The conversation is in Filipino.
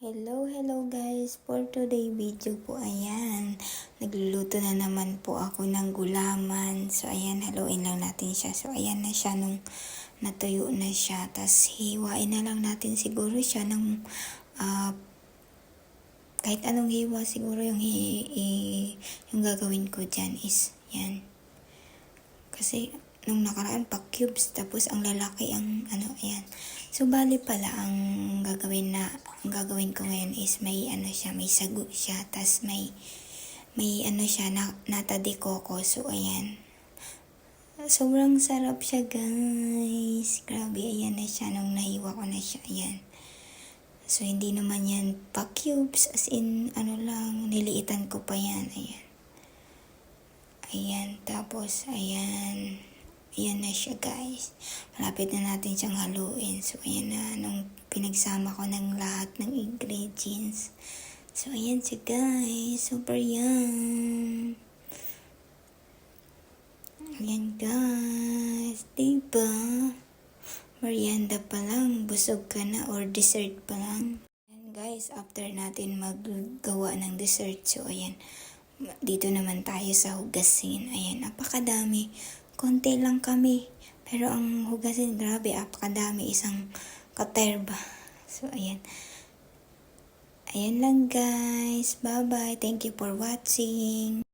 Hello guys! For today video po, ayan, nagluluto na naman po ako ng gulaman. So ayan, haluin lang natin siya. So ayan na siya nung natuyo na siya. Tapos hiwain na lang natin siguro siya ng kahit anong hiwa siguro yung gagawin ko dyan is yan. Kasi nung nakaraan pa cubes, tapos ang lalaki ang ayan. So bali pala ang gagawin ko ngayon is may siya, may sagu siya, tas may siya nata de coco. So ayan. Sobrang sarap siya, guys. Grabe, ayan na siya nung nahiwa ko na siya. Ayan. So hindi naman yan pa cubes, as in lang, niliitan ko pa yan. Ayan. Ayan, tapos ayan. Ayan na siya, guys. Malapit na natin siyang haluin. So, ayan na. Nung pinagsama ko ng lahat ng ingredients. So, ayan siya, guys. Super yum. Ayan, guys. Diba? Merienda pa lang. Busog ka na or dessert pa lang. Ayan, guys. After natin maggawa ng dessert. So, ayan. Dito naman tayo sa hugasin. Ayan, napakadami. Konti lang kami. Pero ang hugasin, grabe, apakadami. Isang katerba. So, ayan. Ayan lang, guys. Bye-bye. Thank you for watching.